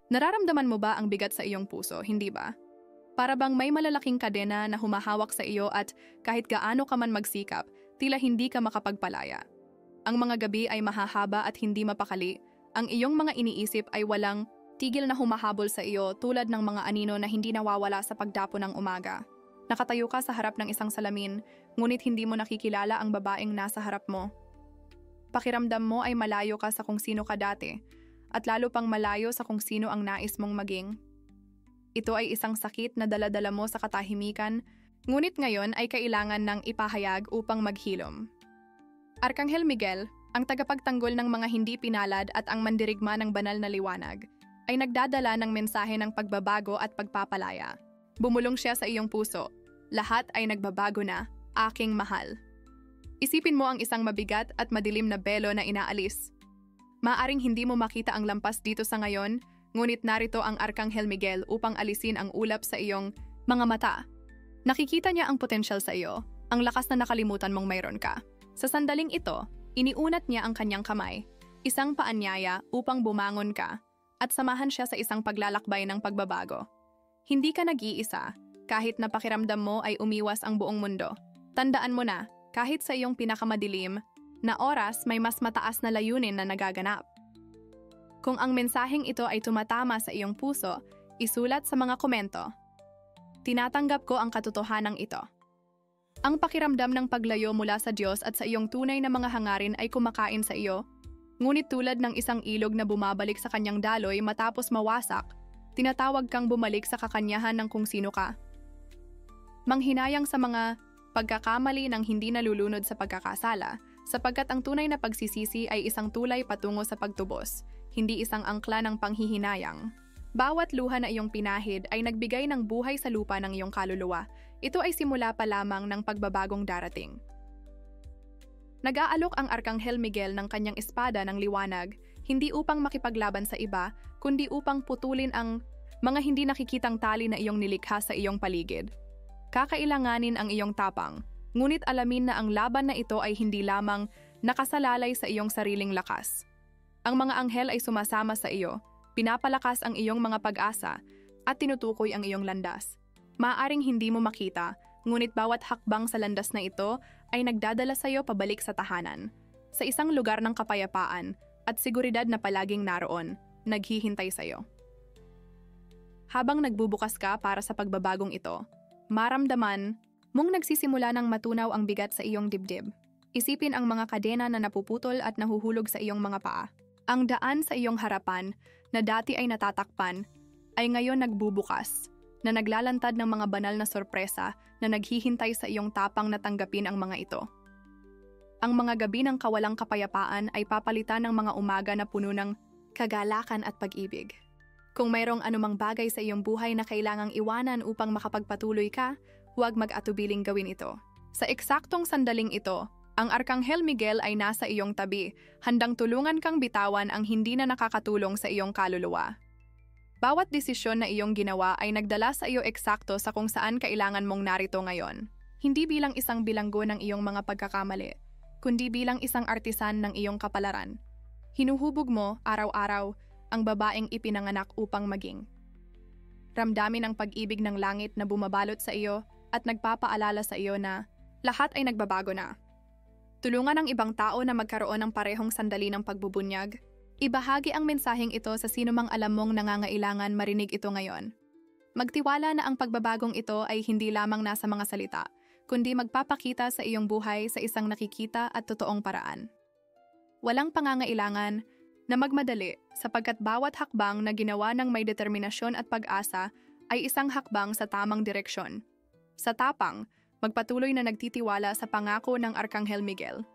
Nararamdaman mo ba ang bigat sa iyong puso, hindi ba? Para bang may malalaking kadena na humahawak sa iyo at kahit gaano ka man magsikap, tila hindi ka makapagpalaya. Ang mga gabi ay mahahaba at hindi mapakali. Ang iyong mga iniisip ay walang tigil na humahabol sa iyo tulad ng mga anino na hindi nawawala sa pagdapo ng umaga. Nakatayo ka sa harap ng isang salamin, ngunit hindi mo nakikilala ang babaeng nasa harap mo. Pakiramdam mo ay malayo ka sa kung sino ka dati, at lalo pang malayo sa kung sino ang nais mong maging. Ito ay isang sakit na dala-dala mo sa katahimikan, ngunit ngayon ay kailangan ng ipahayag upang maghilom. Arkanghel Miguel, ang tagapagtanggol ng mga hindi pinalad at ang mandirigma ng banal na liwanag, ay nagdadala ng mensahe ng pagbabago at pagpapalaya. Bumulong siya sa iyong puso. Lahat ay nagbabago na, aking mahal. Isipin mo ang isang mabigat at madilim na belo na inaalis. Maaring hindi mo makita ang lampas dito sa ngayon, ngunit narito ang Arkanghel Miguel upang alisin ang ulap sa iyong mga mata. Nakikita niya ang potensyal sa iyo, ang lakas na nakalimutan mong mayroon ka. Sa sandaling ito, iniunat niya ang kanyang kamay, isang paanyaya upang bumangon ka, at samahan siya sa isang paglalakbay ng pagbabago. Hindi ka nag-iisa, kahit na pakiramdam mo ay umiwas ang buong mundo. Tandaan mo na, kahit sa iyong pinakamadilim na oras may mas mataas na layunin na nagaganap. Kung ang mensaheng ito ay tumatama sa iyong puso, isulat sa mga komento. Tinatanggap ko ang katotohanan ito. Ang pakiramdam ng paglayo mula sa Diyos at sa iyong tunay na mga hangarin ay kumakain sa iyo, ngunit tulad ng isang ilog na bumabalik sa kanyang daloy matapos mawasak, tinatawag kang bumalik sa kakanyahan ng kung sino ka. Manghinayang sa mga pagkakamali ng hindi nalulunod sa pagkakasala, sapagkat ang tunay na pagsisisi ay isang tulay patungo sa pagtubos, hindi isang angkla ng panghihinayang. Bawat luha na iyong pinahid ay nagbigay ng buhay sa lupa ng iyong kaluluwa. Ito ay simula pa lamang ng pagbabagong darating. Nag-aalok ang Arkanghel Miguel ng kanyang espada ng liwanag, hindi upang makipaglaban sa iba, kundi upang putulin ang mga hindi nakikitang tali na iyong nilikha sa iyong paligid. Kakailanganin ang iyong tapang, ngunit alamin na ang laban na ito ay hindi lamang nakasalalay sa iyong sariling lakas. Ang mga anghel ay sumasama sa iyo, pinapalakas ang iyong mga pag-asa, at tinutukoy ang iyong landas. Maaaring hindi mo makita, ngunit bawat hakbang sa landas na ito ay nagdadala sa iyo pabalik sa tahanan, sa isang lugar ng kapayapaan at seguridad na palaging naroon, naghihintay sa iyo. Habang nagbubukas ka para sa pagbabagong ito, maramdaman mong nagsisimula ng matunaw ang bigat sa iyong dibdib. Isipin ang mga kadena na napuputol at nahuhulog sa iyong mga paa. Ang daan sa iyong harapan na dati ay natatakpan ay ngayon nagbubukas, na naglalantad ng mga banal na sorpresa na naghihintay sa iyong tapang na tanggapin ang mga ito. Ang mga gabi ng kawalang kapayapaan ay papalitan ng mga umaga na puno ng kagalakan at pag-ibig. Kung mayroong anumang bagay sa iyong buhay na kailangang iwanan upang makapagpatuloy ka, huwag mag-atubiling gawin ito. Sa eksaktong sandaling ito, ang Arkanghel Miguel ay nasa iyong tabi, handang tulungan kang bitawan ang hindi na nakakatulong sa iyong kaluluwa. Bawat desisyon na iyong ginawa ay nagdala sa iyo eksakto sa kung saan kailangan mong narito ngayon. Hindi bilang isang bilanggo ng iyong mga pagkakamali, kundi bilang isang artisan ng iyong kapalaran. Hinuhubog mo, araw-araw, ang babaeng ipinanganak upang maging. Ramdamin ang pag-ibig ng langit na bumabalot sa iyo at nagpapaalala sa iyo na lahat ay nagbabago na. Tulungan ang ibang tao na magkaroon ng parehong sandali ng pagbubunyag. Ibahagi ang mensaheng ito sa sino mang alam mong nangangailangan marinig ito ngayon. Magtiwala na ang pagbabagong ito ay hindi lamang nasa mga salita, kundi magpapakita sa iyong buhay sa isang nakikita at totoong paraan. Walang pangangailangan na magmadali sapagkat bawat hakbang na ginawa ng may determinasyon at pag-asa ay isang hakbang sa tamang direksyon. Sa tapang, magpatuloy na nagtitiwala sa pangako ng Arkanghel Miguel.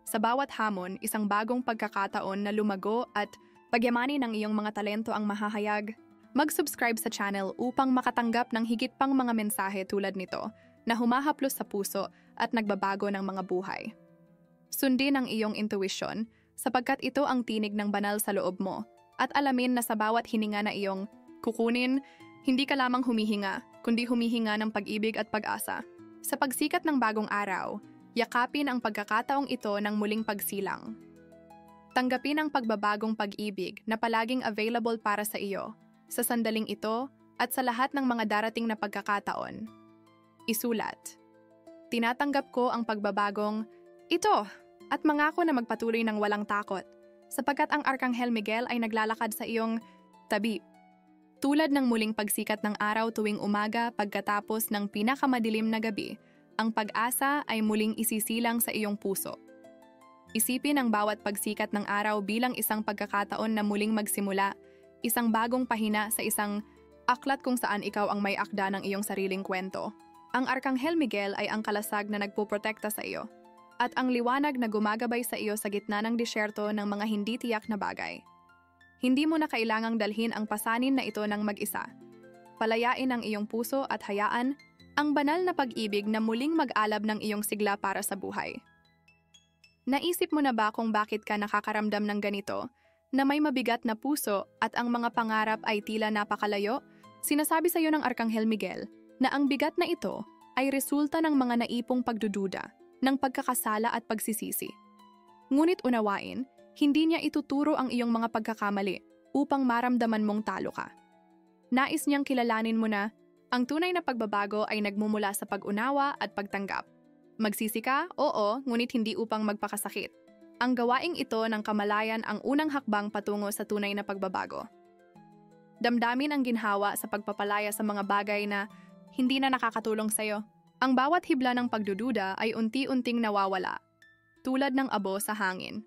Sa bawat hamon, isang bagong pagkakataon na lumago at pagyamanin ng iyong mga talento ang mahahayag. Mag-subscribe sa channel upang makatanggap ng higit pang mga mensahe tulad nito na humahaplos sa puso at nagbabago ng mga buhay. Sundin ang iyong intuition sapagkat ito ang tinig ng banal sa loob mo at alamin na sa bawat hininga na iyong kukunin, hindi ka lamang humihinga, kundi humihinga ng pag-ibig at pag-asa. Sa pagsikat ng bagong araw, yakapin ang pagkakataong ito ng muling pagsilang. Tanggapin ang pagbabagong pag-ibig na palaging available para sa iyo sa sandaling ito at sa lahat ng mga darating na pagkakataon. Isulat. Tinatanggap ko ang pagbabagong ito at mangako na magpatuloy ng walang takot, sapagkat ang Arkanghel Miguel ay naglalakad sa iyong tabi. Tulad ng muling pagsikat ng araw tuwing umaga pagkatapos ng pinakamadilim na gabi, ang pag-asa ay muling isisilang sa iyong puso. Isipin ang bawat pagsikat ng araw bilang isang pagkakataon na muling magsimula, isang bagong pahina sa isang aklat kung saan ikaw ang may akda ng iyong sariling kwento. Ang Arkanghel Miguel ay ang kalasag na nagpoprotekta sa iyo, at ang liwanag na gumagabay sa iyo sa gitna ng disyerto ng mga hindi tiyak na bagay. Hindi mo na kailangang dalhin ang pasanin na ito ng mag-isa. Palayain ang iyong puso at hayaan ang banal na pag-ibig na muling mag-alab ng iyong sigla para sa buhay. Naisip mo na ba kung bakit ka nakakaramdam ng ganito, na may mabigat na puso at ang mga pangarap ay tila napakalayo? Sinasabi sa iyo ng Arkanghel Miguel na ang bigat na ito ay resulta ng mga naipong pagdududa, ng pagkakasala at pagsisisi. Ngunit unawain, hindi niya ituturo ang iyong mga pagkakamali upang maramdaman mong talo ka. Nais niyang kilalanin mo na ang tunay na pagbabago ay nagmumula sa pag-unawa at pagtanggap. Magsisi ka, oo, ngunit hindi upang magpakasakit. Ang gawaing ito ng kamalayan ang unang hakbang patungo sa tunay na pagbabago. Damdamin ang ginhawa sa pagpapalaya sa mga bagay na hindi na nakakatulong sa iyo. Ang bawat hibla ng pagdududa ay unti-unting nawawala, tulad ng abo sa hangin.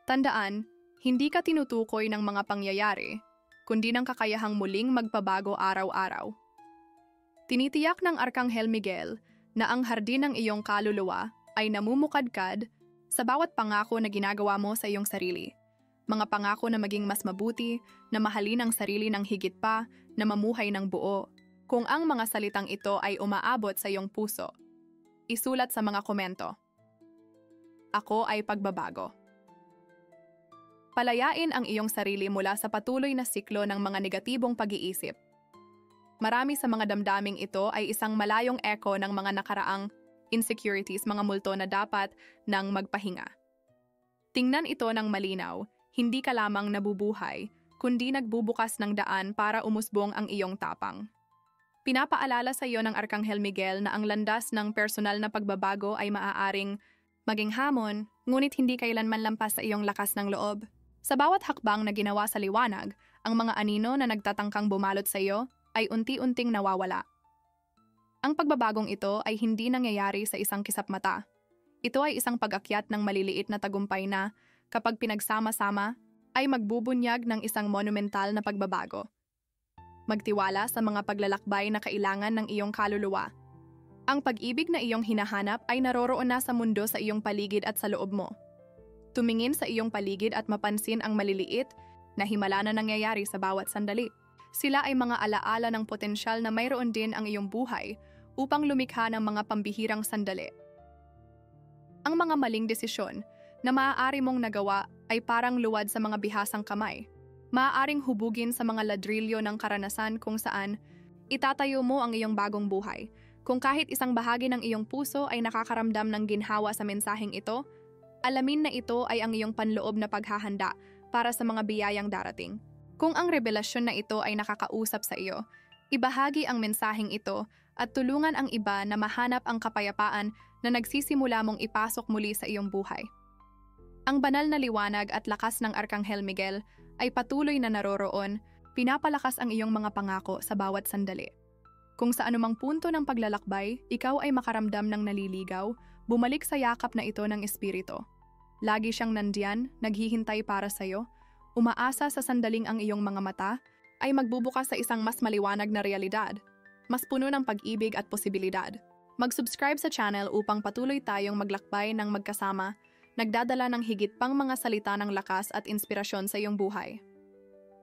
Tandaan, hindi ka tinutukoy ng mga pangyayari, kundi ng kakayahang muling magpabago araw-araw. Tinitiyak ng Arkanghel Miguel na ang hardin ng iyong kaluluwa ay namumukadkad sa bawat pangako na ginagawa mo sa iyong sarili. Mga pangako na maging mas mabuti, na mahalin ang sarili ng higit pa, na mamuhay ng buo. Kung ang mga salitang ito ay umaabot sa iyong puso, isulat sa mga komento. Ako ay pagbabago. Palayain ang iyong sarili mula sa patuloy na siklo ng mga negatibong pag-iisip. Marami sa mga damdaming ito ay isang malayong echo ng mga nakaraang insecurities, mga multo na dapat nang magpahinga. Tingnan ito ng malinaw, hindi ka lamang nabubuhay, kundi nagbubukas ng daan para umusbong ang iyong tapang. Pinapaalala sa iyo ng Arkanghel Miguel na ang landas ng personal na pagbabago ay maaaring maging hamon, ngunit hindi kailanman lampas sa iyong lakas ng loob. Sa bawat hakbang na ginawa sa liwanag, ang mga anino na nagtatangkang bumalot sa iyo ay unti-unting nawawala. Ang pagbabagong ito ay hindi nangyayari sa isang kisap mata. Ito ay isang pag-akyat ng maliliit na tagumpay na, kapag pinagsama-sama, ay magbubunyag ng isang monumental na pagbabago. Magtiwala sa mga paglalakbay na kailangan ng iyong kaluluwa. Ang pag-ibig na iyong hinahanap ay naroroon na sa mundo sa iyong paligid at sa loob mo. Tumingin sa iyong paligid at mapansin ang maliliit na himala na nangyayari sa bawat sandali. Sila ay mga alaala ng potensyal na mayroon din ang iyong buhay upang lumikha ng mga pambihirang sandali. Ang mga maling desisyon na maaari mong nagawa ay parang luwad sa mga bihasang kamay. Maaaring hubugin sa mga ladrilyo ng karanasan kung saan itatayo mo ang iyong bagong buhay. Kung kahit isang bahagi ng iyong puso ay nakakaramdam ng ginhawa sa mensaheng ito, alamin na ito ay ang iyong panloob na paghahanda para sa mga biyayang darating. Kung ang revelasyon na ito ay nakakausap sa iyo, ibahagi ang mensaheng ito at tulungan ang iba na mahanap ang kapayapaan na nagsisimula mong ipasok muli sa iyong buhay. Ang banal na liwanag at lakas ng Arkanghel Miguel ay patuloy na naroroon, pinapalakas ang iyong mga pangako sa bawat sandali. Kung sa anumang punto ng paglalakbay, ikaw ay makaramdam ng naliligaw, bumalik sa yakap na ito ng espiritu. Lagi siyang nandiyan, naghihintay para sa iyo, umaasa sa sandaling ang iyong mga mata, ay magbubukas sa isang mas maliwanag na realidad, mas puno ng pag-ibig at posibilidad. Mag-subscribe sa channel upang patuloy tayong maglakbay ng magkasama, nagdadala ng higit pang mga salita ng lakas at inspirasyon sa iyong buhay.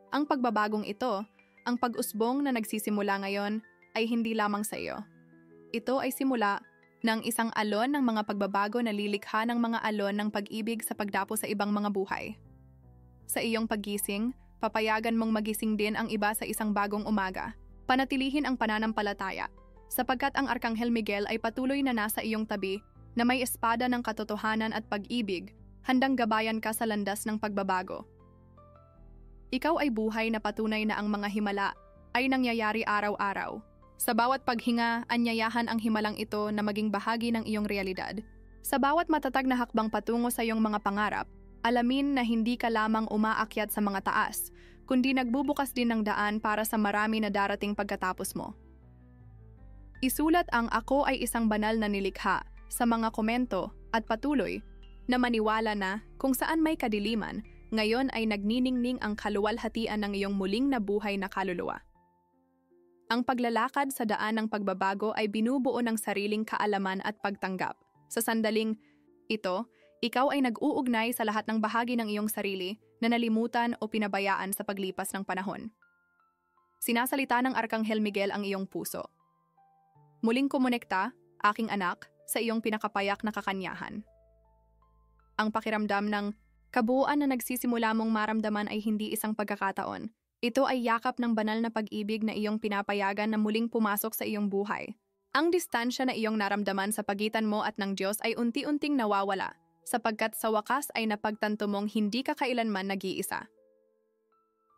Ang pagbabagong ito, ang pag-usbong na nagsisimula ngayon, ay hindi lamang sa iyo. Ito ay simula ng isang alon ng mga pagbabago na lilikha ng mga alon ng pag-ibig sa pagdapo sa ibang mga buhay. Sa iyong paggising, papayagan mong magising din ang iba sa isang bagong umaga. Panatilihin ang pananampalataya, sapagkat ang Arkanghel Miguel ay patuloy na nasa iyong tabi na may espada ng katotohanan at pag-ibig, handang gabayan ka sa landas ng pagbabago. Ikaw ay buhay na patunay na ang mga himala ay nangyayari araw-araw. Sa bawat paghinga, anyayahan ang himalang ito na maging bahagi ng iyong realidad. Sa bawat matatag na hakbang patungo sa iyong mga pangarap, alamin na hindi ka lamang umaakyat sa mga taas, kundi nagbubukas din ng daan para sa marami na darating pagkatapos mo. Isulat ang "Ako ay isang banal na nilikha" sa mga komento at patuloy na maniwala na kung saan may kadiliman, ngayon ay nagniningning ang kaluwalhatian ng iyong muling nabuhay na kaluluwa. Ang paglalakad sa daan ng pagbabago ay binubuo ng sariling kaalaman at pagtanggap. Sa sandaling ito, ikaw ay nag-uugnay sa lahat ng bahagi ng iyong sarili na nalimutan o pinabayaan sa paglipas ng panahon. Sinasalita ng Arkanghel Miguel ang iyong puso. Muling kumonekta, aking anak, sa iyong pinakapayak na kakanyahan. Ang pakiramdam ng kabuuan na nagsisimula mong maramdaman ay hindi isang pagkakataon. Ito ay yakap ng banal na pag-ibig na iyong pinapayagan na muling pumasok sa iyong buhay. Ang distansya na iyong naramdaman sa pagitan mo at ng Diyos ay unti-unting nawawala, sapagkat sa wakas ay napagtanto mong hindi ka kailanman nag-iisa.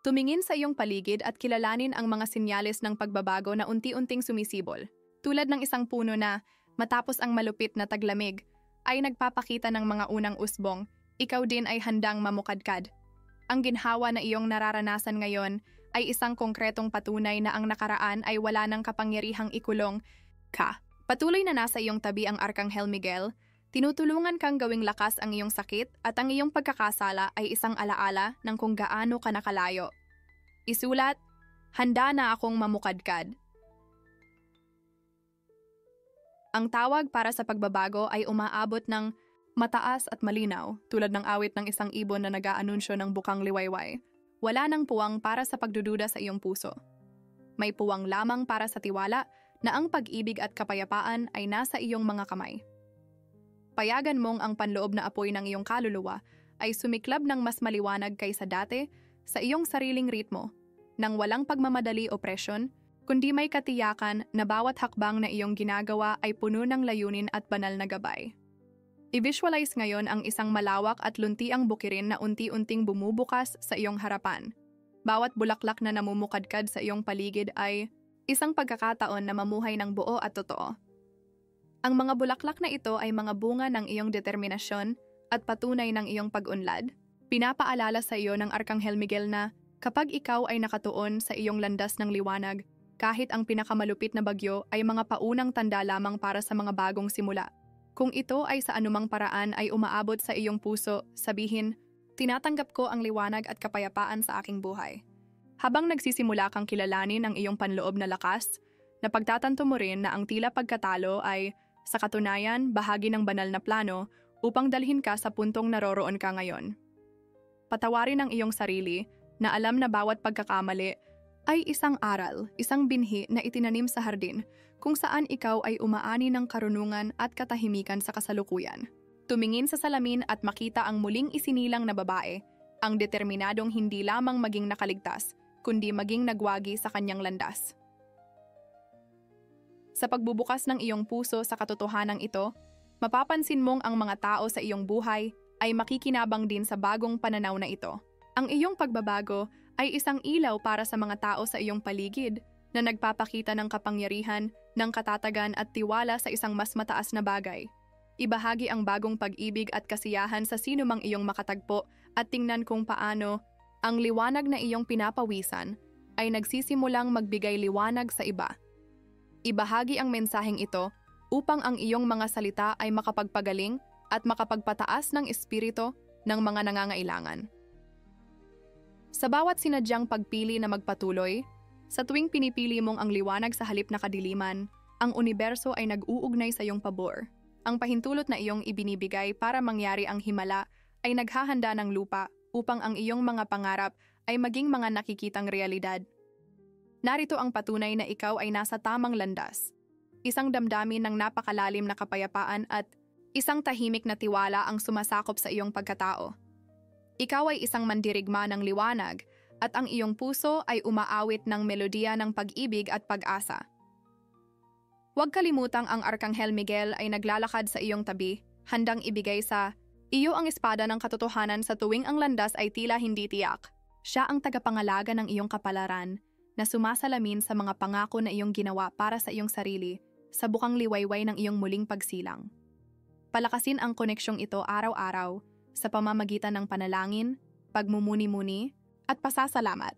Tumingin sa iyong paligid at kilalanin ang mga senyales ng pagbabago na unti-unting sumisibol. Tulad ng isang puno na, matapos ang malupit na taglamig, ay nagpapakita ng mga unang usbong, ikaw din ay handang mamukadkad. Ang ginhawa na iyong nararanasan ngayon ay isang konkretong patunay na ang nakaraan ay wala ng kapangyarihang ikulong ka. Patuloy na nasa iyong tabi ang Arkanghel Miguel, tinutulungan kang gawing lakas ang iyong sakit at ang iyong pagkakasala ay isang alaala ng kung gaano ka nakalayo. Isulat, handa na akong mamukadkad. Ang tawag para sa pagbabago ay umaabot ng mataas at malinaw, tulad ng awit ng isang ibon na nag-aanunsyo ng bukang liwayway. Wala nang puwang para sa pagdududa sa iyong puso. May puwang lamang para sa tiwala na ang pag-ibig at kapayapaan ay nasa iyong mga kamay. Payagan mong ang panloob na apoy ng iyong kaluluwa ay sumiklab ng mas maliwanag kaysa dati sa iyong sariling ritmo, nang walang pagmamadali o presyon, kundi may katiyakan na bawat hakbang na iyong ginagawa ay puno ng layunin at banal na gabay. I-visualize ngayon ang isang malawak at luntiang bukirin na unti-unting bumubukas sa iyong harapan. Bawat bulaklak na namumukadkad sa iyong paligid ay isang pagkakataon na mamuhay ng buo at totoo. Ang mga bulaklak na ito ay mga bunga ng iyong determinasyon at patunay ng iyong pag-unlad. Pinapaalala sa iyo ng Arkanghel Miguel na kapag ikaw ay nakatuon sa iyong landas ng liwanag, kahit ang pinakamalupit na bagyo ay mga paunang tanda lamang para sa mga bagong simula. Kung ito ay sa anumang paraan ay umaabot sa iyong puso, sabihin, tinatanggap ko ang liwanag at kapayapaan sa aking buhay. Habang nagsisimula kang kilalanin ang iyong panloob na lakas, napagtatanto mo rin na ang tila pagkatalo ay, sa katunayan, bahagi ng banal na plano upang dalhin ka sa puntong naroroon ka ngayon. Patawarin ang iyong sarili na alam na bawat pagkakamali ay isang aral, isang binhi na itinanim sa hardin kung saan ikaw ay umaani ng karunungan at katahimikan sa kasalukuyan. Tumingin sa salamin at makita ang muling isinilang na babae, ang determinadong hindi lamang maging nakaligtas, kundi maging nagwagi sa kanyang landas. Sa pagbubukas ng iyong puso sa katotohanan ito, mapapansin mong ang mga tao sa iyong buhay ay makikinabang din sa bagong pananaw na ito. Ang iyong pagbabago ay isang ilaw para sa mga tao sa iyong paligid na nagpapakita ng kapangyarihan, ng katatagan at tiwala sa isang mas mataas na bagay. Ibahagi ang bagong pag-ibig at kasiyahan sa sino mang iyong makatagpo at tingnan kung paano ang liwanag na iyong pinapawisan ay nagsisimulang magbigay liwanag sa iba. Ibahagi ang mensaheng ito upang ang iyong mga salita ay makapagpagaling at makapagpataas ng espiritu ng mga nangangailangan. Sa bawat sinadyang pagpili na magpatuloy, sa tuwing pinipili mong ang liwanag sa halip na kadiliman, ang universo ay nag-uugnay sa iyong pabor. Ang pahintulot na iyong ibinibigay para mangyari ang himala ay naghahanda ng lupa upang ang iyong mga pangarap ay maging mga nakikitang realidad. Narito ang patunay na ikaw ay nasa tamang landas. Isang damdamin ng napakalalim na kapayapaan at isang tahimik na tiwala ang sumasakop sa iyong pagkatao. Ikaw ay isang mandirigma ng liwanag at ang iyong puso ay umaawit ng melodiya ng pag-ibig at pag-asa. Huwag kalimutang ang Arkanghel Miguel ay naglalakad sa iyong tabi, handang ibigay sa iyo ang espada ng katotohanan sa tuwing ang landas ay tila hindi tiyak. Siya ang tagapangalaga ng iyong kapalaran na sumasalamin sa mga pangako na iyong ginawa para sa iyong sarili sa bukang liwayway ng iyong muling pagsilang. Palakasin ang koneksyong ito araw-araw sa pamamagitan ng panalangin, pagmumuni-muni, at pasasalamat.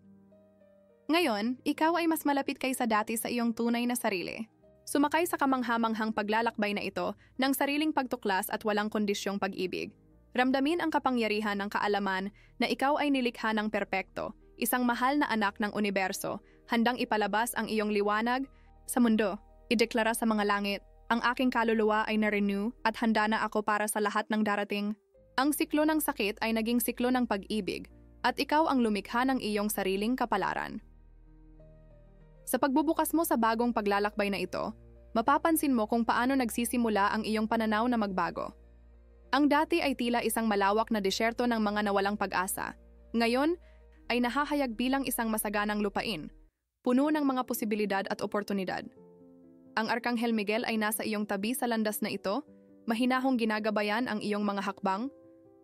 Ngayon, ikaw ay mas malapit kaysa dati sa iyong tunay na sarili. Sumakay sa kamanghamanghang paglalakbay na ito ng sariling pagtuklas at walang kondisyong pag-ibig. Ramdamin ang kapangyarihan ng kaalaman na ikaw ay nilikha ng perpekto, isang mahal na anak ng universo, handang ipalabas ang iyong liwanag sa mundo. Ideklara sa mga langit, ang aking kaluluwa ay na-renew at handa na ako para sa lahat ng darating. Ang siklo ng sakit ay naging siklo ng pag-ibig at ikaw ang lumikha ng iyong sariling kapalaran. Sa pagbubukas mo sa bagong paglalakbay na ito, mapapansin mo kung paano nagsisimula ang iyong pananaw na magbago. Ang dati ay tila isang malawak na disyerto ng mga nawalang pag-asa. Ngayon ay nahahayag bilang isang masaganang lupain, puno ng mga posibilidad at oportunidad. Ang Arkanghel Miguel ay nasa iyong tabi sa landas na ito, mahinahong ginagabayan ang iyong mga hakbang,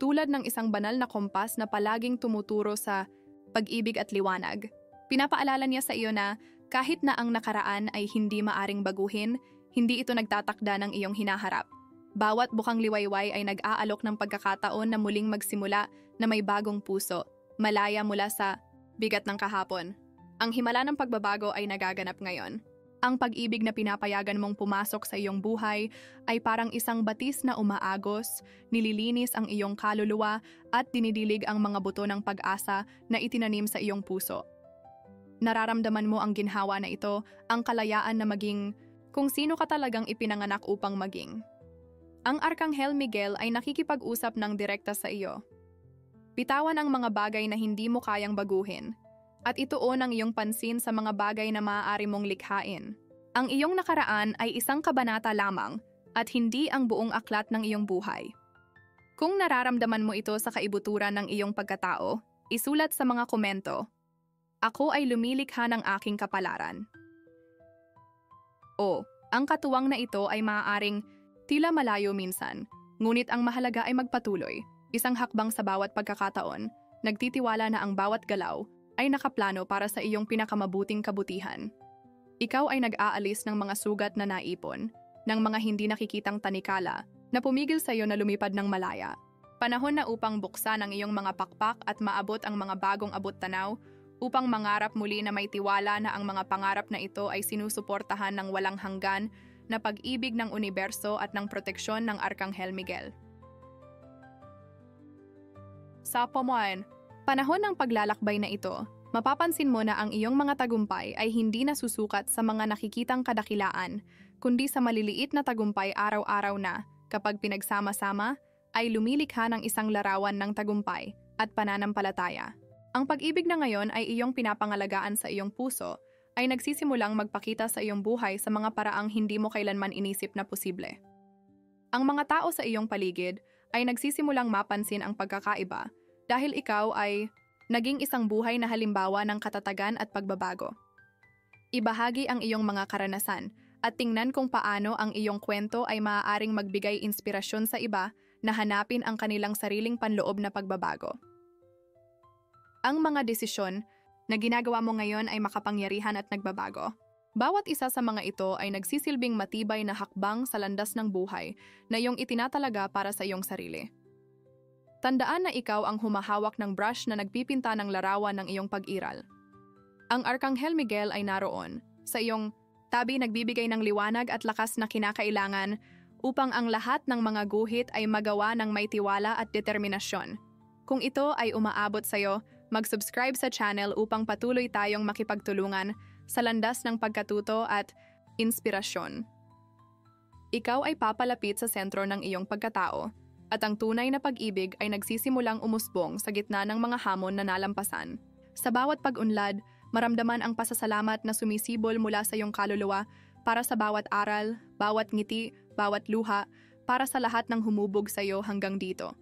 tulad ng isang banal na kompas na palaging tumuturo sa pag-ibig at liwanag. Pinapaalala niya sa iyo na kahit na ang nakaraan ay hindi maaring baguhin, hindi ito nagtatakda ng iyong hinaharap. Bawat bukang liwayway ay nag-aalok ng pagkakataon na muling magsimula na may bagong puso, malaya mula sa bigat ng kahapon. Ang himala ng pagbabago ay nagaganap ngayon. Ang pag-ibig na pinapayagan mong pumasok sa iyong buhay ay parang isang batis na umaagos, nililinis ang iyong kaluluwa at dinidilig ang mga buto ng pag-asa na itinanim sa iyong puso. Nararamdaman mo ang ginhawa na ito, ang kalayaan na maging kung sino ka talagang ipinanganak upang maging. Ang Arkanghel Miguel ay nakikipag-usap ng direkta sa iyo. Bitawan ang mga bagay na hindi mo kayang baguhin, at ituon ang iyong pansin sa mga bagay na maaari mong likhain. Ang iyong nakaraan ay isang kabanata lamang at hindi ang buong aklat ng iyong buhay. Kung nararamdaman mo ito sa kaibuturan ng iyong pagkatao, isulat sa mga komento, "Ako ay lumilikha ng aking kapalaran." O, ang katuwang na ito ay maaaring tila malayo minsan, ngunit ang mahalaga ay magpatuloy, isang hakbang sa bawat pagkakataon, nagtitiwala na ang bawat galaw ay nakaplano para sa iyong pinakamabuting kabutihan. Ikaw ay nag-aalis ng mga sugat na naipon, ng mga hindi nakikitang tanikala, na pumigil sa iyo na lumipad ng malaya. Panahon na upang buksan ang iyong mga pakpak at maabot ang mga bagong abot-tanaw, upang mangarap muli na may tiwala na ang mga pangarap na ito ay sinusuportahan ng walang hanggan na pag-ibig ng universo at ng proteksyon ng Arkanghel Miguel. Sa pamuan, panahon ng paglalakbay na ito, mapapansin mo na ang iyong mga tagumpay ay hindi nasusukat sa mga nakikitang kadakilaan, kundi sa maliliit na tagumpay araw-araw na, kapag pinagsama-sama, ay lumilikha ng isang larawan ng tagumpay at pananampalataya. Ang pag-ibig na ngayon ay iyong pinapangalagaan sa iyong puso, ay nagsisimulang magpakita sa iyong buhay sa mga paraang hindi mo kailanman inisip na posible. Ang mga tao sa iyong paligid ay nagsisimulang mapansin ang pagkakaiba dahil ikaw ay naging isang buhay na halimbawa ng katatagan at pagbabago. Ibahagi ang iyong mga karanasan at tingnan kung paano ang iyong kwento ay maaaring magbigay inspirasyon sa iba na hanapin ang kanilang sariling panloob na pagbabago. Ang mga desisyon na ginagawa mo ngayon ay makapangyarihan at nagbabago. Bawat isa sa mga ito ay nagsisilbing matibay na hakbang sa landas ng buhay na iyong itinatalaga para sa iyong sarili. Tandaan na ikaw ang humahawak ng brush na nagpipinta ng larawan ng iyong pag-iral. Ang Arkanghel Miguel ay naroon, sa iyong tabi nagbibigay ng liwanag at lakas na kinakailangan upang ang lahat ng mga guhit ay magawa ng may tiwala at determinasyon. Kung ito ay umaabot sa iyo, mag-subscribe sa channel upang patuloy tayong makipagtulungan sa landas ng pagkatuto at inspirasyon. Ikaw ay papalapit sa sentro ng iyong pagkatao, at ang tunay na pag-ibig ay nagsisimulang umusbong sa gitna ng mga hamon na nalampasan. Sa bawat pag-unlad, maramdaman ang pasasalamat na sumisibol mula sa iyong kaluluwa para sa bawat aral, bawat ngiti, bawat luha, para sa lahat ng humubog sa iyo hanggang dito.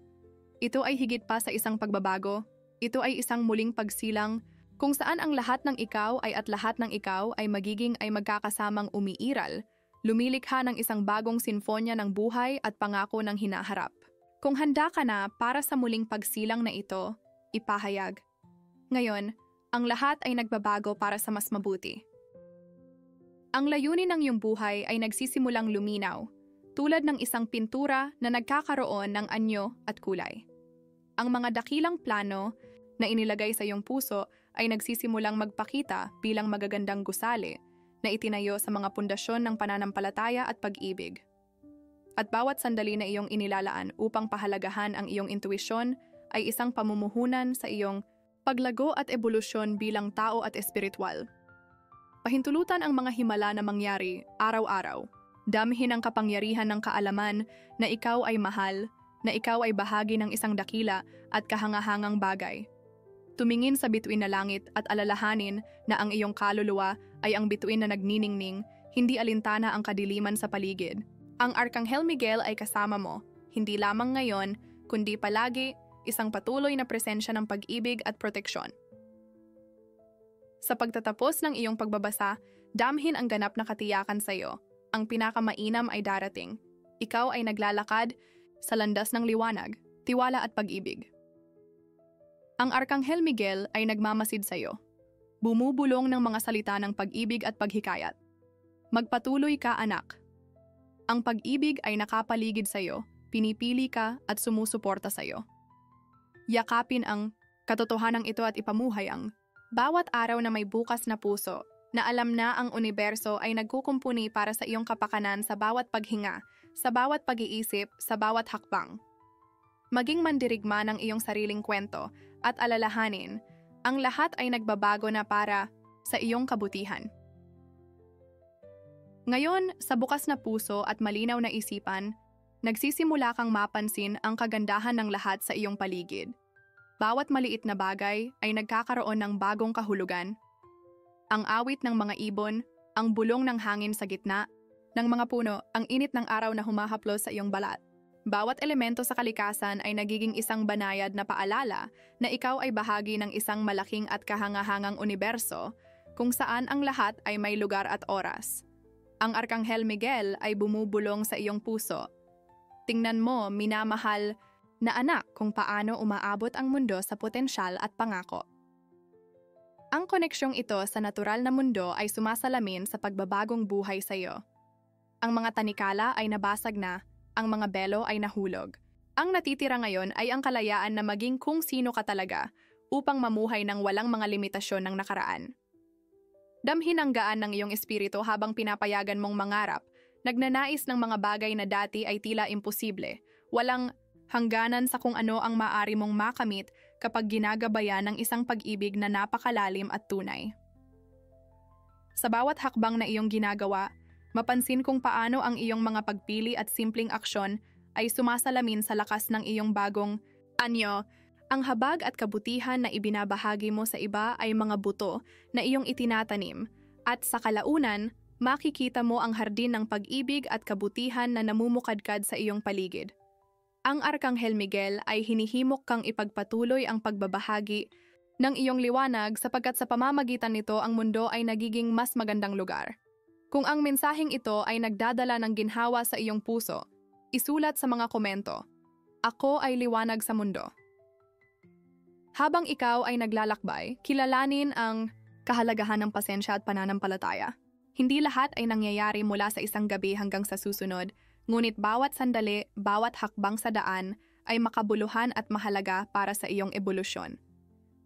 Ito ay higit pa sa isang pagbabago. Ito ay isang muling pagsilang kung saan ang lahat ng ikaw ay at lahat ng ikaw ay magiging ay magkakasamang umiiral, lumilikha ng isang bagong sinfonya ng buhay at pangako ng hinaharap. Kung handa ka na para sa muling pagsilang na ito, ipahayag. Ngayon, ang lahat ay nagbabago para sa mas mabuti. Ang layunin ng iyong buhay ay nagsisimulang luminaw, tulad ng isang pintura na nagkakaroon ng anyo at kulay. Ang mga dakilang plano na inilagay sa iyong puso ay nagsisimulang magpakita bilang magagandang gusali na itinayo sa mga pundasyon ng pananampalataya at pag-ibig. At bawat sandali na iyong inilalaan upang pahalagahan ang iyong intuisyon ay isang pamumuhunan sa iyong paglago at ebolusyon bilang tao at espiritual. Pahintulutan ang mga himala na mangyari araw-araw. Damhin ang kapangyarihan ng kaalaman na ikaw ay mahal, na ikaw ay bahagi ng isang dakila at kahangahangang bagay. Tumingin sa bituin na langit at alalahanin na ang iyong kaluluwa ay ang bituin na nagniningning, hindi alintana ang kadiliman sa paligid. Ang Arkanghel Miguel ay kasama mo, hindi lamang ngayon, kundi palagi, isang patuloy na presensya ng pag-ibig at proteksyon. Sa pagtatapos ng iyong pagbabasa, damhin ang ganap na katiyakan sa iyo. Ang pinakamainam ay darating. Ikaw ay naglalakad sa landas ng liwanag, tiwala at pag-ibig. Ang Arkanghel Miguel ay nagmamasid sa iyo. Bumubulong ng mga salita ng pag-ibig at paghikayat. Magpatuloy ka, anak. Ang pag-ibig ay nakapaligid sa iyo, pinipili ka at sumusuporta sa iyo. Yakapin ang katotohanang ito at ipamuhay ang bawat araw na may bukas na puso, na alam na ang universo ay nagkukumpuni para sa iyong kapakanan sa bawat paghinga, sa bawat pag-iisip, sa bawat hakbang. Maging mandirigma ng iyong sariling kwento at alalahanin, ang lahat ay nagbabago na para sa iyong kabutihan. Ngayon, sa bukas na puso at malinaw na isipan, nagsisimula kang mapansin ang kagandahan ng lahat sa iyong paligid. Bawat maliit na bagay ay nagkakaroon ng bagong kahulugan. Ang awit ng mga ibon, ang bulong ng hangin sa gitna, ng mga puno, ang init ng araw na humahaplos sa iyong balat. Bawat elemento sa kalikasan ay nagiging isang banayad na paalala na ikaw ay bahagi ng isang malaking at kahangahangang universo kung saan ang lahat ay may lugar at oras. Ang Arkanghel Miguel ay bumubulong sa iyong puso. Tingnan mo, minamahal na anak, kung paano umaabot ang mundo sa potensyal at pangako. Ang koneksyong ito sa natural na mundo ay sumasalamin sa pagbabagong buhay sa iyo. Ang mga tanikala ay nabasag na, ang mga belo ay nahulog. Ang natitira ngayon ay ang kalayaan na maging kung sino ka talaga upang mamuhay ng walang mga limitasyon ng nakaraan. Damhin ang gaan ng iyong espiritu habang pinapayagan mong mangarap, nagnanais ng mga bagay na dati ay tila imposible, walang hangganan sa kung ano ang maaari mong makamit kapag ginagabayan ng isang pag-ibig na napakalalim at tunay. Sa bawat hakbang na iyong ginagawa, mapansin kung paano ang iyong mga pagpili at simpleng aksyon ay sumasalamin sa lakas ng iyong bagong anyo. Ang habag at kabutihan na ibinabahagi mo sa iba ay mga buto na iyong itinatanim, at sa kalaunan, makikita mo ang hardin ng pag-ibig at kabutihan na namumukadkad sa iyong paligid. Ang Arkanghel Miguel ay hinihimok kang ipagpatuloy ang pagbabahagi ng iyong liwanag sapagkat sa pamamagitan nito ang mundo ay nagiging mas magandang lugar. Kung ang mensaheng ito ay nagdadala ng ginhawa sa iyong puso, isulat sa mga komento, "Ako ay liwanag sa mundo." Habang ikaw ay naglalakbay, kilalanin ang kahalagahan ng pasensya at pananampalataya. Hindi lahat ay nangyayari mula sa isang gabi hanggang sa susunod, ngunit bawat sandali, bawat hakbang sa daan ay makabuluhan at mahalaga para sa iyong ebolusyon.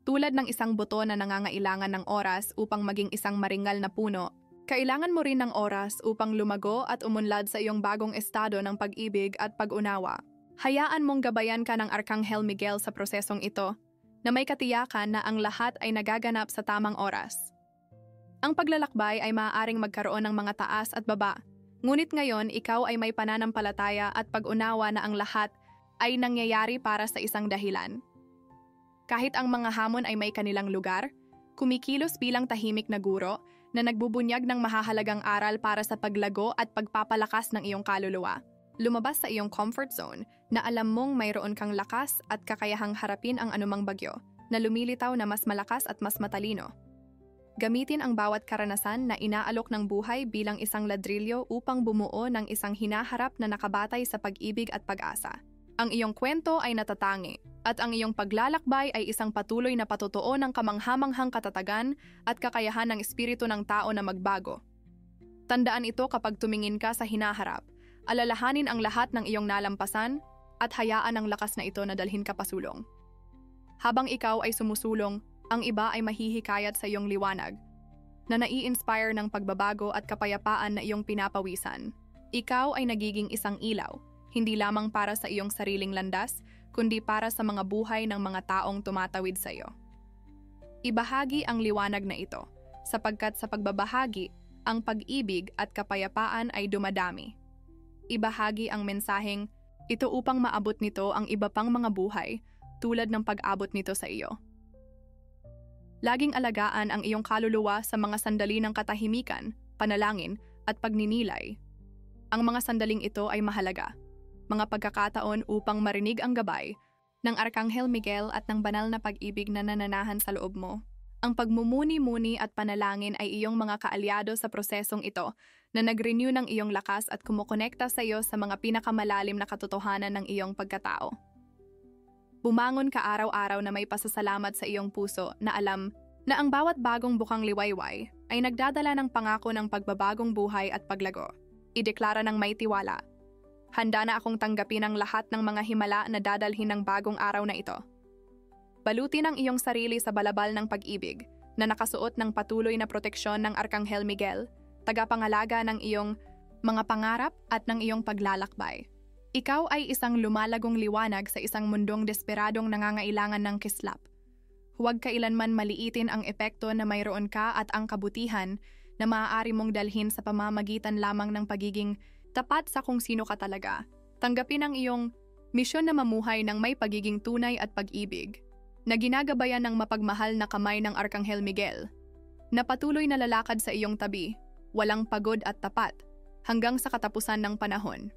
Tulad ng isang buto na nangangailangan ng oras upang maging isang maringal na puno, kailangan mo rin ng oras upang lumago at umunlad sa iyong bagong estado ng pag-ibig at pag-unawa. Hayaan mong gabayan ka ng Arkanghel Miguel sa prosesong ito, na may katiyakan na ang lahat ay nagaganap sa tamang oras. Ang paglalakbay ay maaaring magkaroon ng mga taas at baba, ngunit ngayon ikaw ay may pananampalataya at pag-unawa na ang lahat ay nangyayari para sa isang dahilan. Kahit ang mga hamon ay may kanilang lugar, kumikilos bilang tahimik na guro na nagbubunyag ng mahahalagang aral para sa paglago at pagpapalakas ng iyong kaluluwa. Lumabas sa iyong comfort zone na alam mong mayroon kang lakas at kakayahang harapin ang anumang bagyo na lumilitaw na mas malakas at mas matalino. Gamitin ang bawat karanasan na inaalok ng buhay bilang isang ladrilyo upang bumuo ng isang hinaharap na nakabatay sa pag-ibig at pag-asa. Ang iyong kwento ay natatangi, at ang iyong paglalakbay ay isang patuloy na patotoo ng kamanghamanghang katatagan at kakayahan ng espiritu ng tao na magbago. Tandaan ito kapag tumingin ka sa hinaharap, alalahanin ang lahat ng iyong nalampasan at hayaan ang lakas na ito na dalhin ka pasulong. Habang ikaw ay sumusulong, ang iba ay mahihikayat sa iyong liwanag, na nai-inspire ng pagbabago at kapayapaan na iyong pinapawisan. Ikaw ay nagiging isang ilaw, hindi lamang para sa iyong sariling landas, kundi para sa mga buhay ng mga taong tumatawid sa iyo. Ibahagi ang liwanag na ito, sapagkat sa pagbabahagi, ang pag-ibig at kapayapaan ay dumadami. Ibahagi ang mensaheng ito upang maabot nito ang iba pang mga buhay, tulad ng pag-abot nito sa iyo. Laging alagaan ang iyong kaluluwa sa mga sandali ng katahimikan, panalangin, at pagninilay. Ang mga sandaling ito ay mahalaga, mga pagkakataon upang marinig ang gabay ng Arkanghel Miguel at ng banal na pag-ibig na nananahan sa loob mo. Ang pagmumuni-muni at panalangin ay iyong mga kaalyado sa prosesong ito na nag-renew ng iyong lakas at kumukonekta sa iyo sa mga pinakamalalim na katotohanan ng iyong pagkatao. Bumangon ka araw-araw na may pasasalamat sa iyong puso na alam na ang bawat bagong bukang liwayway ay nagdadala ng pangako ng pagbabagong buhay at paglago. Ideklara ng may tiwala, handa na akong tanggapin ang lahat ng mga himala na dadalhin ng bagong araw na ito. Balutin ang iyong sarili sa balabal ng pag-ibig na nakasuot ng patuloy na proteksyon ng Arkanghel Miguel, tagapangalaga ng iyong mga pangarap at ng iyong paglalakbay. Ikaw ay isang lumalagong liwanag sa isang mundong desperadong nangangailangan ng kislap. Huwag kailanman maliitin ang epekto na mayroon ka at ang kabutihan na maaari mong dalhin sa pamamagitan lamang ng pagiging tapat sa kung sino ka talaga. Tanggapin ang iyong misyon na mamuhay ng may pagiging tunay at pag-ibig, na ginagabayan ng mapagmahal na kamay ng Arkanghel Miguel, na patuloy na lalakad sa iyong tabi, walang pagod at tapat, hanggang sa katapusan ng panahon.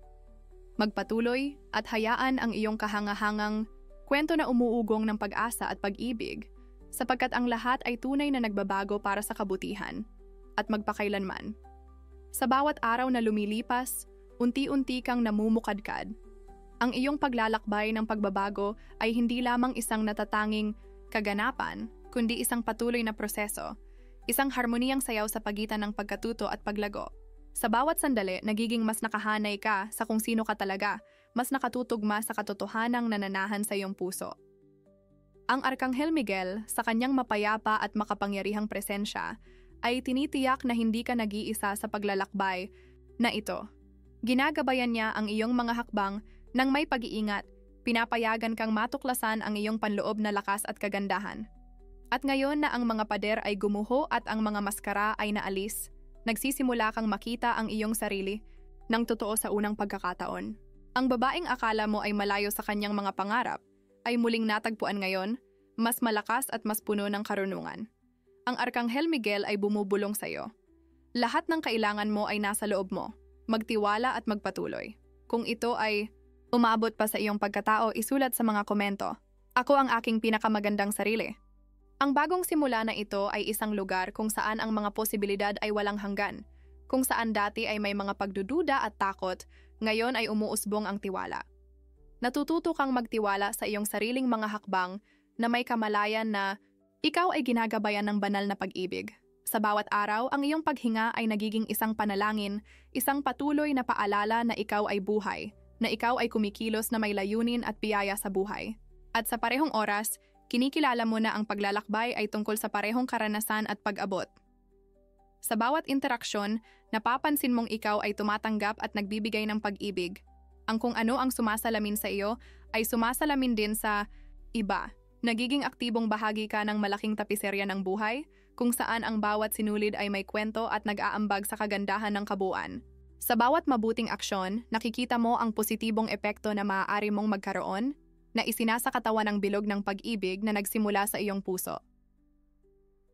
Magpatuloy at hayaan ang iyong kahangahangang kwento na umuugong ng pag-asa at pag-ibig, sapagkat ang lahat ay tunay na nagbabago para sa kabutihan at magpakailanman. Sa bawat araw na lumilipas, unti-unti kang namumukadkad. Ang iyong paglalakbay ng pagbabago ay hindi lamang isang natatanging kaganapan, kundi isang patuloy na proseso, isang harmoniyang sayaw sa pagitan ng pagkatuto at paglago. Sa bawat sandali, nagiging mas nakahanay ka sa kung sino ka talaga, mas nakatutugma sa katotohanang nananahan sa iyong puso. Ang Arkanghel Miguel, sa kanyang mapayapa at makapangyarihang presensya, ay tinitiyak na hindi ka nag-iisa sa paglalakbay na ito. Ginagabayan niya ang iyong mga hakbang nang may pag-iingat, pinapayagan kang matuklasan ang iyong panloob na lakas at kagandahan. At ngayon na ang mga pader ay gumuho at ang mga maskara ay naalis, nagsisimula kang makita ang iyong sarili ng totoo sa unang pagkakataon. Ang babaeng akala mo ay malayo sa kanyang mga pangarap, ay muling natagpuan ngayon, mas malakas at mas puno ng karunungan. Ang Arkanghel Miguel ay bumubulong sa iyo. Lahat ng kailangan mo ay nasa loob mo. Magtiwala at magpatuloy. Kung ito ay umabot pa sa iyong pagkatao, isulat sa mga komento. Ako ang aking pinakamagandang sarili. Ang bagong simula na ito ay isang lugar kung saan ang mga posibilidad ay walang hanggan. Kung saan dati ay may mga pagdududa at takot, ngayon ay umuusbong ang tiwala. Natututo kang magtiwala sa iyong sariling mga hakbang na may kamalayan na ikaw ay ginagabayan ng banal na pag-ibig. Sa bawat araw, ang iyong paghinga ay nagiging isang panalangin, isang patuloy na paalala na ikaw ay buhay, na ikaw ay kumikilos na may layunin at biyaya sa buhay. At sa parehong oras, kinikilala mo na ang paglalakbay ay tungkol sa parehong karanasan at pag-abot. Sa bawat interaksyon, napapansin mong ikaw ay tumatanggap at nagbibigay ng pag-ibig. Ang kung ano ang sumasalamin sa iyo ay sumasalamin din sa iba. Nagiging aktibong bahagi ka ng malaking tapiserya ng buhay, kung saan ang bawat sinulid ay may kwento at nag-aambag sa kagandahan ng kabuuan. Sa bawat mabuting aksyon, nakikita mo ang positibong epekto na maaari mong magkaroon, na isinasakatawan ng bilog ng pag-ibig na nagsimula sa iyong puso.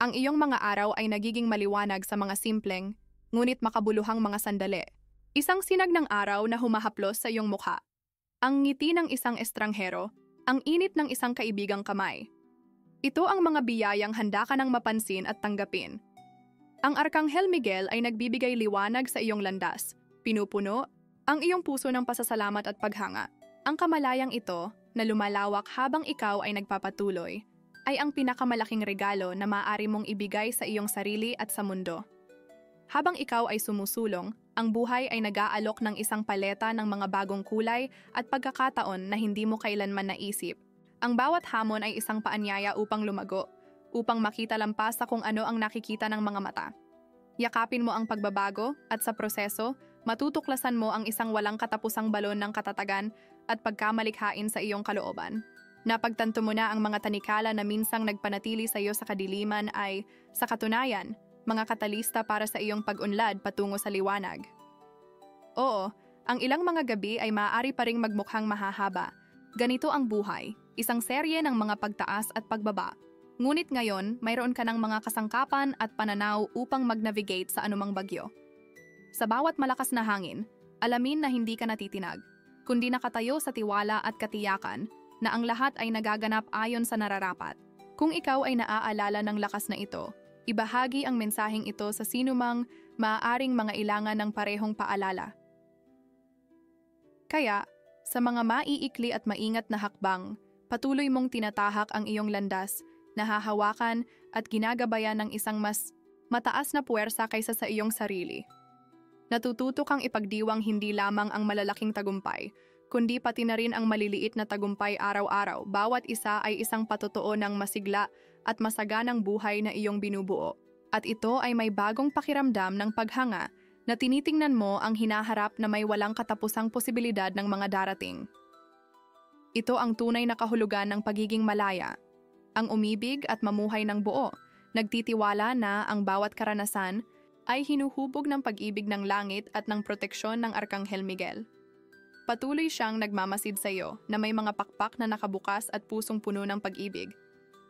Ang iyong mga araw ay nagiging maliwanag sa mga simpleng, ngunit makabuluhang mga sandali. Isang sinag ng araw na humahaplos sa iyong mukha. Ang ngiti ng isang estranghero, ang init ng isang kaibigang kamay. Ito ang mga biyayang handa ka nang mapansin at tanggapin. Ang Arkanghel Miguel ay nagbibigay liwanag sa iyong landas, pinupuno ang iyong puso ng pasasalamat at paghanga. Ang kamalayang ito, na lumalawak habang ikaw ay nagpapatuloy, ay ang pinakamalaking regalo na maaari mong ibigay sa iyong sarili at sa mundo. Habang ikaw ay sumusulong, ang buhay ay nag-aalok ng isang paleta ng mga bagong kulay at pagkakataon na hindi mo kailanman naisip. Ang bawat hamon ay isang paanyaya upang lumago, upang makita lampas sa kung ano ang nakikita ng mga mata. Yakapin mo ang pagbabago at sa proseso, matutuklasan mo ang isang walang katapusang balon ng katatagan at pagkamalikhain sa iyong kalooban. Napagtanto mo na ang mga tanikala na minsang nagpanatili sa iyo sa kadiliman ay, sa katunayan, mga katalista para sa iyong pag-unlad patungo sa liwanag. Oo, ang ilang mga gabi ay maaari pa ring magmukhang mahahaba. Ganito ang buhay, isang serye ng mga pagtaas at pagbaba. Ngunit ngayon, mayroon ka ng mga kasangkapan at pananaw upang mag-navigate sa anumang bagyo. Sa bawat malakas na hangin, alamin na hindi ka natitinag, kundi nakatayo sa tiwala at katiyakan na ang lahat ay nagaganap ayon sa nararapat. Kung ikaw ay naaalala ng lakas na ito, ibahagi ang mensaheng ito sa sinumang maaaring mga ilangan ng parehong paalala. Kaya, sa mga maiikli at maingat na hakbang, patuloy mong tinatahak ang iyong landas, nahahawakan at ginagabayan ng isang mas mataas na puwersa kaysa sa iyong sarili. Natututo kang ipagdiwang hindi lamang ang malalaking tagumpay, kundi pati na rin ang maliliit na tagumpay araw-araw. Bawat isa ay isang patotoo ng masigla at masaganang buhay na iyong binubuo. At ito ay may bagong pakiramdam ng paghanga na tinitingnan mo ang hinaharap na may walang katapusang posibilidad ng mga darating. Ito ang tunay na kahulugan ng pagiging malaya. Ang umibig at mamuhay ng buo, nagtitiwala na ang bawat karanasan ay hinuhubog ng pag-ibig ng langit at ng proteksyon ng Arkanghel Miguel. Patuloy siyang nagmamasid sa iyo na may mga pakpak na nakabukas at pusong puno ng pag-ibig.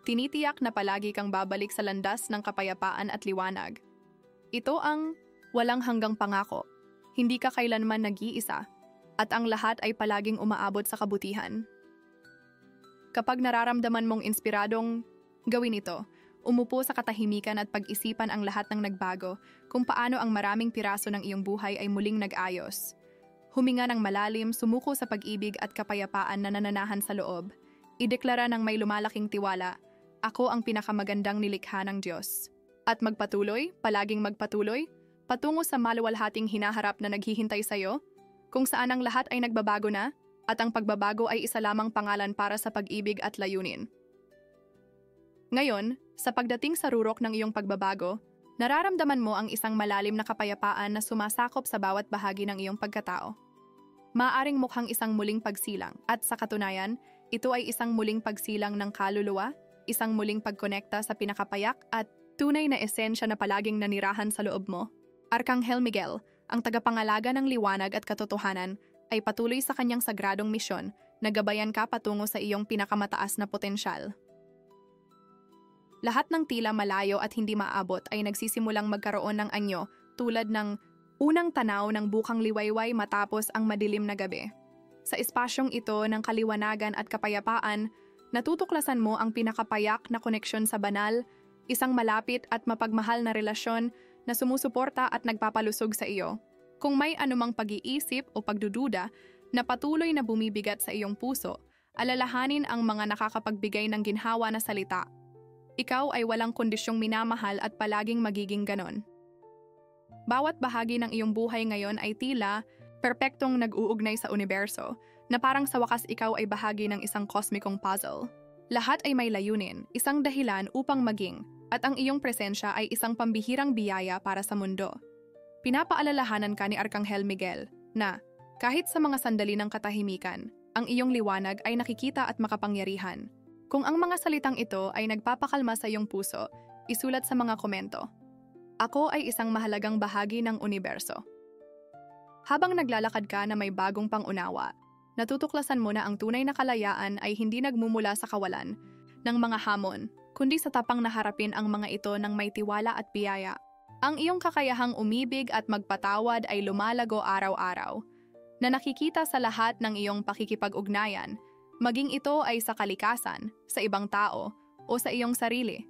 Tinitiyak na palagi kang babalik sa landas ng kapayapaan at liwanag. Ito ang walang hanggang pangako. Hindi ka kailanman nag-iisa at ang lahat ay palaging umaabot sa kabutihan. Kapag nararamdaman mong inspiradong gawin ito, umupo sa katahimikan at pag-isipan ang lahat ng nagbago kung paano ang maraming piraso ng iyong buhay ay muling nag-ayos. Huminga ng malalim, sumuko sa pag-ibig at kapayapaan na nananahan sa loob. Ideklara ng may lumalaking tiwala, ako ang pinakamagandang nilikha ng Diyos. At magpatuloy, palaging magpatuloy, patungo sa maluwalhating hinaharap na naghihintay sa iyo, kung saan ang lahat ay nagbabago na, at ang pagbabago ay isa lamang pangalan para sa pag-ibig at layunin. Ngayon, sa pagdating sa rurok ng iyong pagbabago, nararamdaman mo ang isang malalim na kapayapaan na sumasakop sa bawat bahagi ng iyong pagkatao. Maaaring mukhang isang muling pagsilang, at sa katunayan, ito ay isang muling pagsilang ng kaluluwa, isang muling pagkonekta sa pinakapayak at tunay na esensya na palaging nanirahan sa loob mo. Arkanghel Miguel, ang tagapangalaga ng liwanag at katotohanan, ay patuloy sa kanyang sagradong misyon na gabayan ka patungo sa iyong pinakamataas na potensyal. Lahat ng tila malayo at hindi maaabot ay nagsisimulang magkaroon ng anyo tulad ng unang tanaw ng bukang liwayway matapos ang madilim na gabi. Sa espasyong ito ng kaliwanagan at kapayapaan, natutuklasan mo ang pinakapayak na koneksyon sa banal, isang malapit at mapagmahal na relasyon na sumusuporta at nagpapalusog sa iyo. Kung may anumang pag-iisip o pagdududa na patuloy na bumibigat sa iyong puso, alalahanin ang mga nakakapagbigay ng ginhawa na salita. Ikaw ay walang kondisyong minamahal at palaging magiging ganon. Bawat bahagi ng iyong buhay ngayon ay tila perpektong nag-uugnay sa universo, na parang sa wakas ikaw ay bahagi ng isang kosmikong puzzle. Lahat ay may layunin, isang dahilan upang maging, at ang iyong presensya ay isang pambihirang biyaya para sa mundo. Pinapaalalahanan ka ni Arkanghel Miguel na, kahit sa mga sandali ng katahimikan, ang iyong liwanag ay nakikita at makapangyarihan. Kung ang mga salitang ito ay nagpapakalma sa iyong puso, isulat sa mga komento. Ako ay isang mahalagang bahagi ng universo. Habang naglalakad ka na may bagong pangunawa, natutuklasan mo na ang tunay na kalayaan ay hindi nagmumula sa kawalan ng mga hamon, kundi sa tapang na harapin ang mga ito ng may tiwala at biyaya. Ang iyong kakayahang umibig at magpatawad ay lumalago araw-araw, na nakikita sa lahat ng iyong pakikipag-ugnayan, maging ito ay sa kalikasan, sa ibang tao, o sa iyong sarili.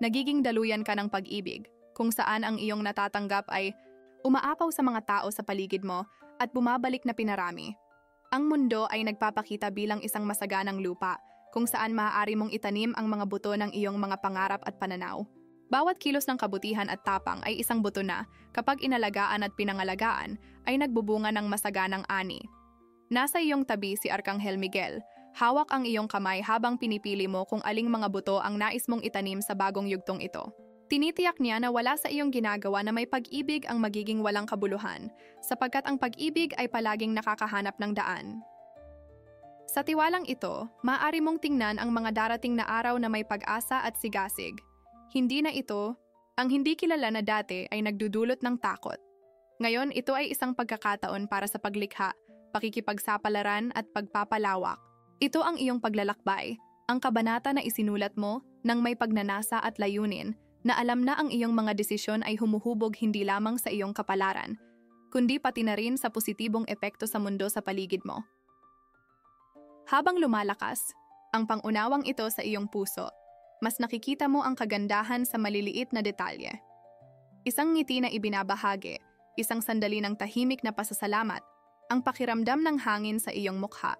Nagiging daluyan ka ng pag-ibig, kung saan ang iyong natatanggap ay umaapaw sa mga tao sa paligid mo at bumabalik na pinarami. Ang mundo ay nagpapakita bilang isang masaganang lupa kung saan maaari mong itanim ang mga buto ng iyong mga pangarap at pananaw. Bawat kilos ng kabutihan at tapang ay isang buto na, kapag inalagaan at pinangalagaan, ay nagbubunga ng masaganang ani. Nasa iyong tabi si Arkanghel Miguel. Hawak ang iyong kamay habang pinipili mo kung aling mga buto ang nais mong itanim sa bagong yugtong ito. Tinitiyak niya na wala sa iyong ginagawa na may pag-ibig ang magiging walang kabuluhan, sapagkat ang pag-ibig ay palaging nakakahanap ng daan. Sa tiwalang ito, maaari mong tingnan ang mga darating na araw na may pag-asa at sigasig. Hindi na ito, ang hindi kilala na dati ay nagdudulot ng takot. Ngayon, ito ay isang pagkakataon para sa paglikha, pakikipagsapalaran at pagpapalawak. Ito ang iyong paglalakbay, ang kabanata na isinulat mo nang may pagnanasa at layunin, na alam na ang iyong mga desisyon ay humuhubog hindi lamang sa iyong kapalaran, kundi pati na rin sa positibong epekto sa mundo sa paligid mo. Habang lumalakas, ang pangunawang ito sa iyong puso, mas nakikita mo ang kagandahan sa maliliit na detalye. Isang ngiti na ibinabahagi, isang sandali ng tahimik na pasasalamat, ang pakiramdam ng hangin sa iyong mukha.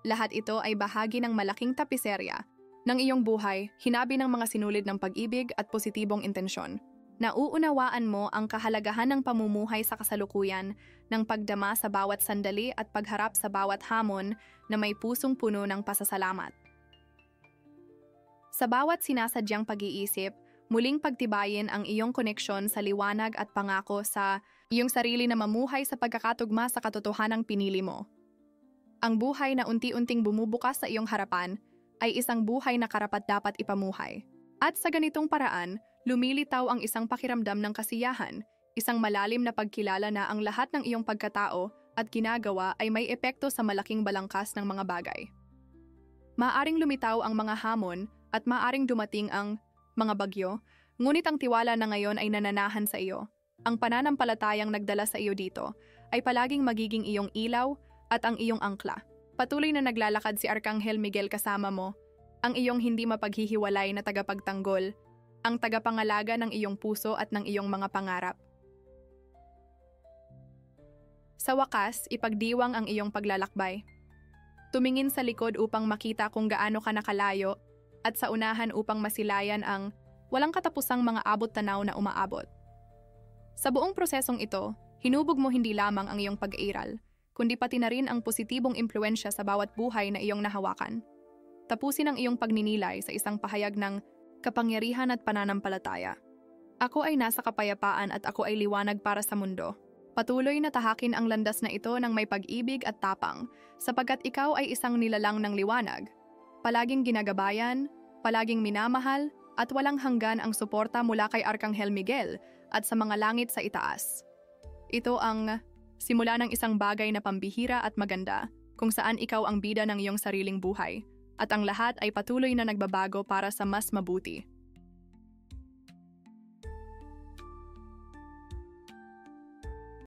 Lahat ito ay bahagi ng malaking tapiserya ng iyong buhay, hinabi ng mga sinulid ng pag-ibig at positibong intensyon. Nauunawaan mo ang kahalagahan ng pamumuhay sa kasalukuyan, ng pagdama sa bawat sandali at pagharap sa bawat hamon na may pusong puno ng pasasalamat. Sa bawat sinasadyang pag-iisip, muling pagtibayin ang iyong koneksyon sa liwanag at pangako sa iyong sarili na mamuhay sa pagkakatugma sa katotohanang pinili mo. Ang buhay na unti-unting bumubukas sa iyong harapan ay isang buhay na karapat-dapat ipamuhay. At sa ganitong paraan, lumilitaw ang isang pakiramdam ng kasiyahan, isang malalim na pagkilala na ang lahat ng iyong pagkatao at ginagawa ay may epekto sa malaking balangkas ng mga bagay. Maaring lumitaw ang mga hamon at maaring dumating ang mga bagyo, ngunit ang tiwala na ngayon ay nananahan sa iyo. Ang pananampalatayang nagdala sa iyo dito ay palaging magiging iyong ilaw at ang iyong angkla. Patuloy na naglalakad si Arkanghel Miguel kasama mo, ang iyong hindi mapaghihiwalay na tagapagtanggol, ang tagapangalaga ng iyong puso at ng iyong mga pangarap. Sa wakas, ipagdiwang ang iyong paglalakbay. Tumingin sa likod upang makita kung gaano ka nakalayo at sa unahan upang masilayan ang walang katapusang mga abot-tanaw na umaabot. Sa buong prosesong ito, hinubog mo hindi lamang ang iyong pag-aaral, kundi pati na rin ang positibong impluensya sa bawat buhay na iyong nahawakan. Tapusin ang iyong pagninilay sa isang pahayag ng kapangyarihan at pananampalataya. Ako ay nasa kapayapaan at ako ay liwanag para sa mundo. Patuloy na tahakin ang landas na ito ng may pag-ibig at tapang, sapagkat ikaw ay isang nilalang ng liwanag. Palaging ginagabayan, palaging minamahal, at walang hanggan ang suporta mula kay Arkanghel Miguel at sa mga langit sa itaas. Ito ang simula ng isang bagay na pambihira at maganda, kung saan ikaw ang bida ng iyong sariling buhay, at ang lahat ay patuloy na nagbabago para sa mas mabuti.